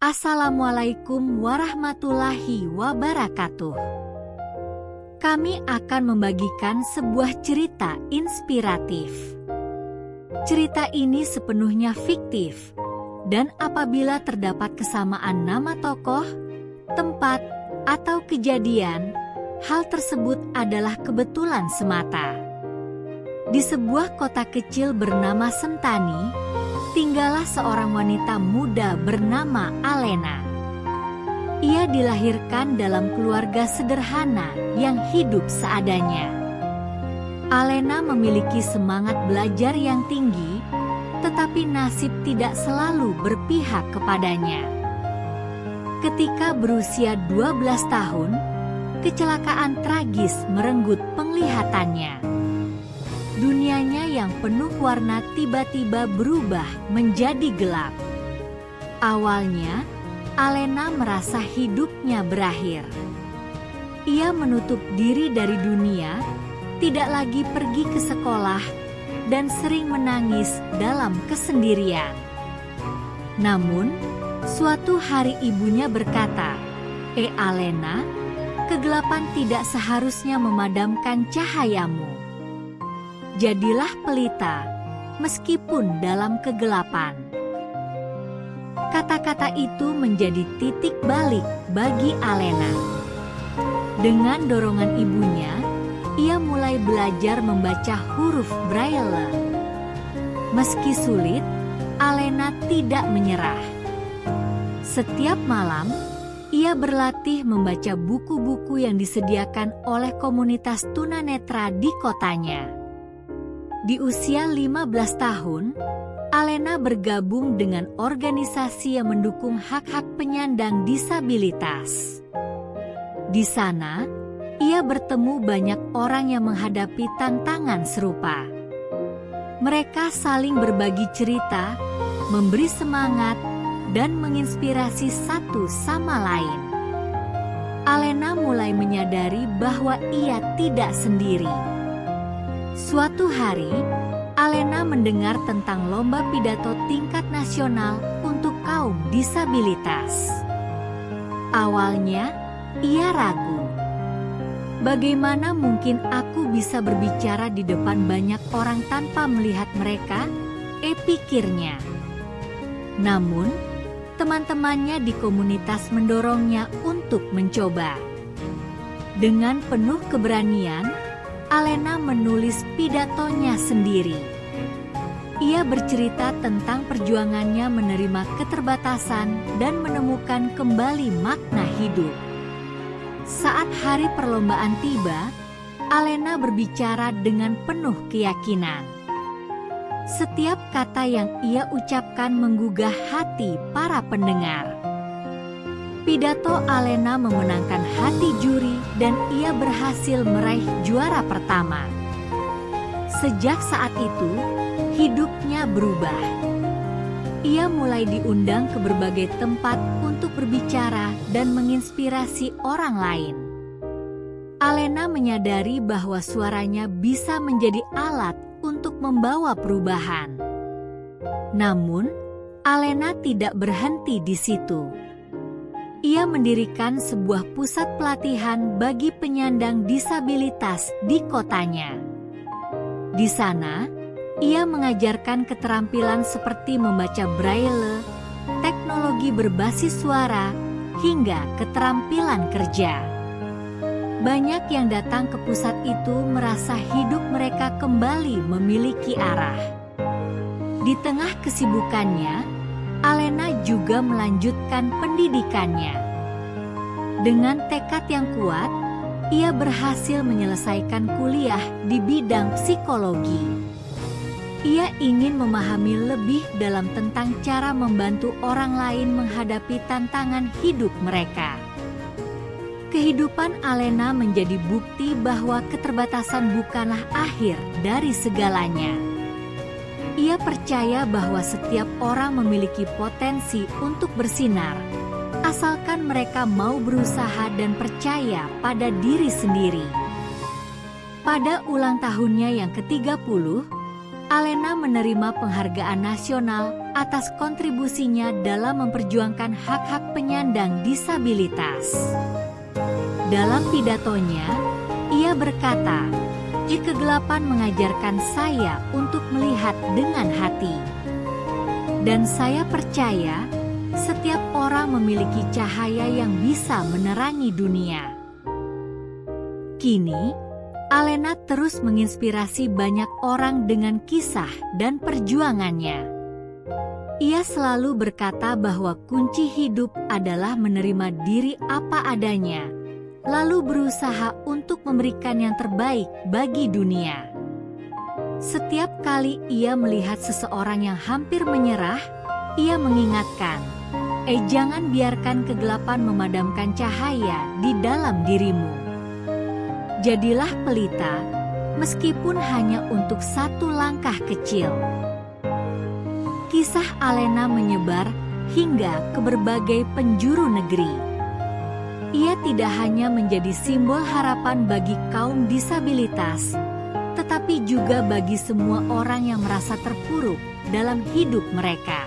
Assalamualaikum warahmatullahi wabarakatuh. Kami akan membagikan sebuah cerita inspiratif. Cerita ini sepenuhnya fiktif, dan apabila terdapat kesamaan nama tokoh, tempat, atau kejadian, hal tersebut adalah kebetulan semata. Di sebuah kota kecil bernama Sentani, tinggallah seorang wanita muda bernama Alena. Ia dilahirkan dalam keluarga sederhana yang hidup seadanya. Alena memiliki semangat belajar yang tinggi, tetapi nasib tidak selalu berpihak kepadanya. Ketika berusia 12 tahun, kecelakaan tragis merenggut penglihatannya. Dunianya yang penuh warna tiba-tiba berubah menjadi gelap. Awalnya, Alena merasa hidupnya berakhir. Ia menutup diri dari dunia, tidak lagi pergi ke sekolah, dan sering menangis dalam kesendirian. Namun, suatu hari ibunya berkata, Alena, kegelapan tidak seharusnya memadamkan cahayamu. Jadilah pelita, meskipun dalam kegelapan. Kata-kata itu menjadi titik balik bagi Alena. Dengan dorongan ibunya, ia mulai belajar membaca huruf Braille. Meski sulit, Alena tidak menyerah. Setiap malam, ia berlatih membaca buku-buku yang disediakan oleh komunitas tunanetra di kotanya. Di usia 15 tahun, Alena bergabung dengan organisasi yang mendukung hak-hak penyandang disabilitas. Di sana, ia bertemu banyak orang yang menghadapi tantangan serupa. Mereka saling berbagi cerita, memberi semangat, dan menginspirasi satu sama lain. Alena mulai menyadari bahwa ia tidak sendiri. Suatu hari, Alena mendengar tentang lomba pidato tingkat nasional untuk kaum disabilitas. Awalnya, ia ragu. Bagaimana mungkin aku bisa berbicara di depan banyak orang tanpa melihat mereka? Pikirnya. Namun, teman-temannya di komunitas mendorongnya untuk mencoba. Dengan penuh keberanian, Alena menulis pidatonya sendiri. Ia bercerita tentang perjuangannya menerima keterbatasan dan menemukan kembali makna hidup. Saat hari perlombaan tiba, Alena berbicara dengan penuh keyakinan. Setiap kata yang ia ucapkan menggugah hati para pendengar. Pidato Alena memenangkan hati juri dan ia berhasil meraih juara pertama. Sejak saat itu, hidupnya berubah. Ia mulai diundang ke berbagai tempat untuk berbicara dan menginspirasi orang lain. Alena menyadari bahwa suaranya bisa menjadi alat untuk membawa perubahan. Namun, Alena tidak berhenti di situ. Ia mendirikan sebuah pusat pelatihan bagi penyandang disabilitas di kotanya. Di sana, ia mengajarkan keterampilan seperti membaca Braille, teknologi berbasis suara, hingga keterampilan kerja. Banyak yang datang ke pusat itu merasa hidup mereka kembali memiliki arah. Di tengah kesibukannya, Alena juga melanjutkan pendidikannya. Dengan tekad yang kuat, ia berhasil menyelesaikan kuliah di bidang psikologi. Ia ingin memahami lebih dalam tentang cara membantu orang lain menghadapi tantangan hidup mereka. Kehidupan Alena menjadi bukti bahwa keterbatasan bukanlah akhir dari segalanya. Ia percaya bahwa setiap orang memiliki potensi untuk bersinar, asalkan mereka mau berusaha dan percaya pada diri sendiri. Pada ulang tahunnya yang ke-30, Alena menerima penghargaan nasional atas kontribusinya dalam memperjuangkan hak-hak penyandang disabilitas. Dalam pidatonya, ia berkata, "Di kegelapan mengajarkan saya untuk melihat dengan hati. Dan saya percaya, setiap orang memiliki cahaya yang bisa menerangi dunia." Kini, Alena terus menginspirasi banyak orang dengan kisah dan perjuangannya. Ia selalu berkata bahwa kunci hidup adalah menerima diri apa adanya, lalu berusaha untuk memberikan yang terbaik bagi dunia. Setiap kali ia melihat seseorang yang hampir menyerah, ia mengingatkan, jangan biarkan kegelapan memadamkan cahaya di dalam dirimu. Jadilah pelita, meskipun hanya untuk satu langkah kecil." Kisah Alena menyebar hingga ke berbagai penjuru negeri. Ia tidak hanya menjadi simbol harapan bagi kaum disabilitas, tetapi juga bagi semua orang yang merasa terpuruk dalam hidup mereka.